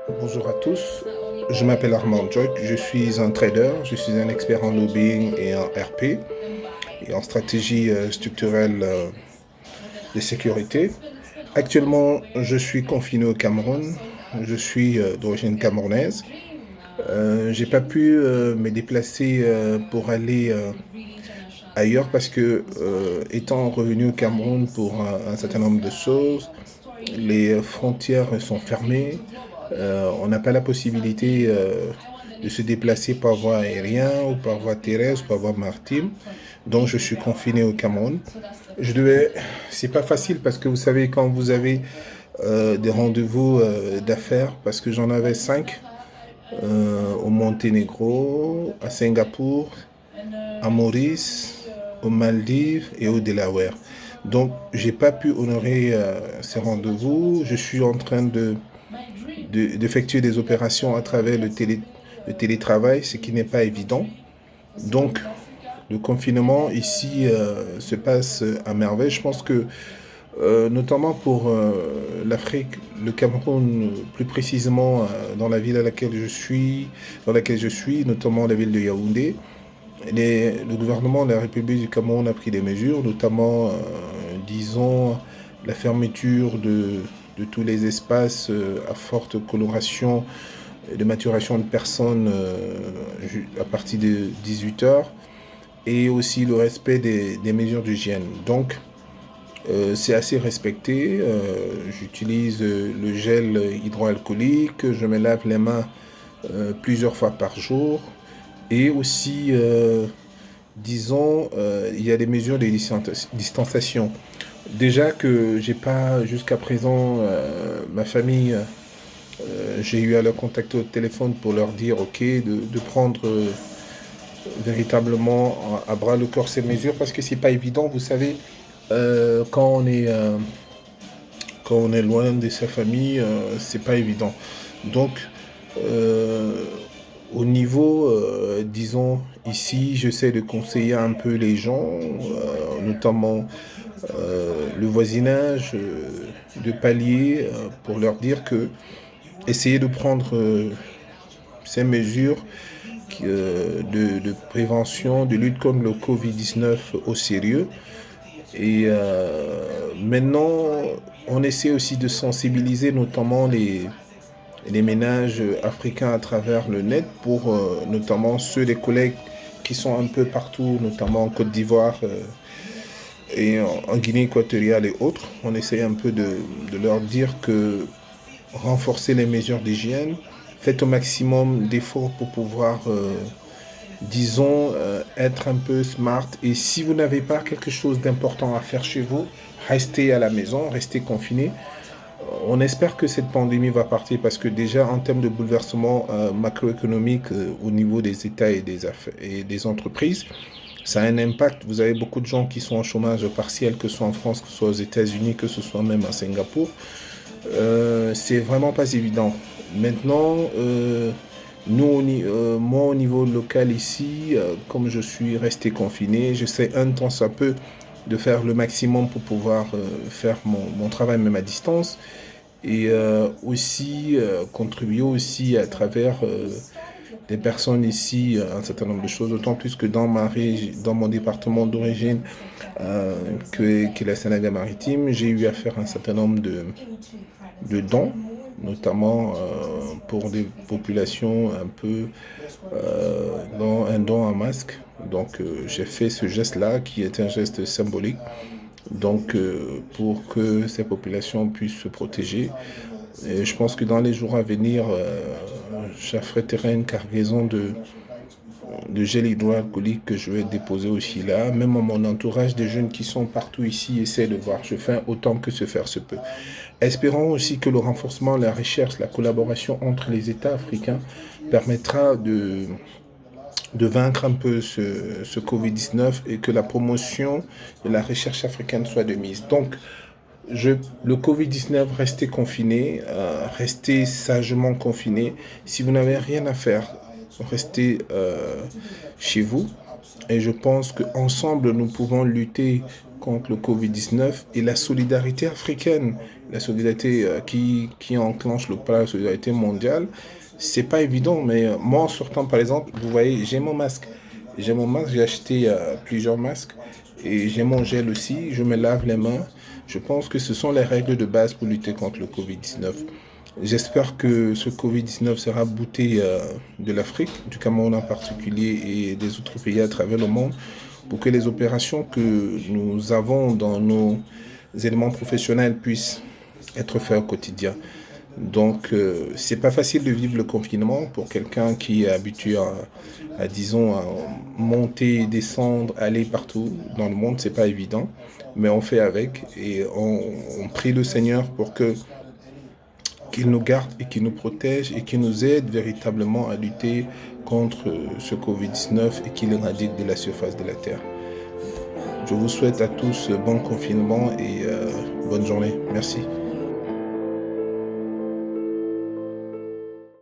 Bonjour à tous, je m'appelle Armand Jock, je suis un trader, je suis un expert en lobbying et en RP et en stratégie structurelle de sécurité. Actuellement, je suis confiné au Cameroun, je suis d'origine camerounaise. J'ai pas pu me déplacer pour aller ailleurs parce que étant revenu au Cameroun pour un certain nombre de choses, les frontières sont fermées. On n'a pas la possibilité de se déplacer par voie aérienne ou par voie terrestre, par voie maritime. Donc, je suis confiné au Cameroun. Je devais, c'est pas facile parce que vous savez, quand vous avez des rendez-vous d'affaires, parce que j'en avais 5 au Monténégro, à Singapour, à Maurice, aux Maldives et au Delaware. Donc, j'ai pas pu honorer ces rendez-vous. Je suis en train d'effectuer des opérations à travers le télétravail, ce qui n'est pas évident. Donc, le confinement ici se passe à merveille. Je pense que, notamment pour l'Afrique, le Cameroun, plus précisément dans la ville à laquelle je suis, dans laquelle je suis, notamment la ville de Yaoundé, le gouvernement de la République du Cameroun a pris des mesures, notamment, disons, la fermeture de tous les espaces à forte coloration de maturation de personnes à partir de 18 heures et aussi le respect des mesures d'hygiène. Donc, c'est assez respecté. J'utilise le gel hydroalcoolique, je me lave les mains plusieurs fois par jour et aussi, disons, il y a des mesures de distanciation. Déjà que j'ai pas jusqu'à présent ma famille, j'ai eu à leur contacter au téléphone pour leur dire ok de prendre véritablement à bras le corps ces mesures parce que c'est pas évident, vous savez, quand quand on est loin de sa famille, c'est pas évident. Donc euh, au niveau, disons ici, j'essaie de conseiller un peu les gens, notamment le voisinage, de pallier pour leur dire que essayer de prendre ces mesures de prévention, de lutte contre le Covid-19 au sérieux. Et maintenant, on essaie aussi de sensibiliser notamment les ménages africains à travers le net pour notamment ceux des collègues qui sont un peu partout, notamment en Côte d'Ivoire et en Guinée équatoriale et autres. On essaie un peu de leur dire que renforcer les mesures d'hygiène, faites au maximum d'efforts pour pouvoir, disons, être un peu smart. Et si vous n'avez pas quelque chose d'important à faire chez vous, restez à la maison, restez confiné. On espère que cette pandémie va partir parce que déjà en termes de bouleversement macroéconomique au niveau des États et des affaires et des entreprises, ça a un impact. Vous avez beaucoup de gens qui sont en chômage partiel, que ce soit en France, que ce soit aux États-Unis, que ce soit même à Singapour. C'est vraiment pas évident. Maintenant, moi au niveau local ici, comme je suis resté confiné, j'essaie un temps soit peu de faire le maximum pour pouvoir faire mon travail même à distance et aussi contribuer aussi à travers des personnes ici un certain nombre de choses, d'autant plus que dans mon département d'origine, qui est la Sénégal-Maritime, j'ai eu à faire un certain nombre de dons, notamment pour des populations un peu dans un don en masque. Donc j'ai fait ce geste-là qui est un geste symbolique. Donc pour que ces populations puissent se protéger. Et je pense que dans les jours à venir, j'affréterai une cargaison de gel hydroalcoolique que je vais déposer aussi là. Même à mon entourage, des jeunes qui sont partout ici essaient de voir. Je fais autant que se faire se peut. Espérons aussi que le renforcement, la recherche, la collaboration entre les États africains permettra de vaincre un peu ce Covid-19 et que la promotion de la recherche africaine soit de mise. Donc, le Covid-19, restez confiné, restez sagement confiné. Si vous n'avez rien à faire, restez chez vous. Et je pense qu'ensemble, nous pouvons lutter contre le Covid-19 et la solidarité africaine, la solidarité qui enclenche le plan de solidarité mondiale. C'est pas évident, mais moi en sortant par exemple, vous voyez, j'ai mon masque. J'ai mon masque, j'ai acheté plusieurs masques et j'ai mon gel aussi, je me lave les mains. Je pense que ce sont les règles de base pour lutter contre le Covid-19. J'espère que ce Covid-19 sera bouté de l'Afrique, du Cameroun en particulier et des autres pays à travers le monde pour que les opérations que nous avons dans nos éléments professionnels puissent être faites au quotidien. Donc, c'est pas facile de vivre le confinement pour quelqu'un qui est habitué disons, à monter, descendre, aller partout dans le monde. C'est pas évident, mais on fait avec et on prie le Seigneur pour qu'il nous garde et qu'il nous protège et qu'il nous aide véritablement à lutter contre ce Covid-19 et qu'il éradique de la surface de la Terre. Je vous souhaite à tous bon confinement et bonne journée. Merci.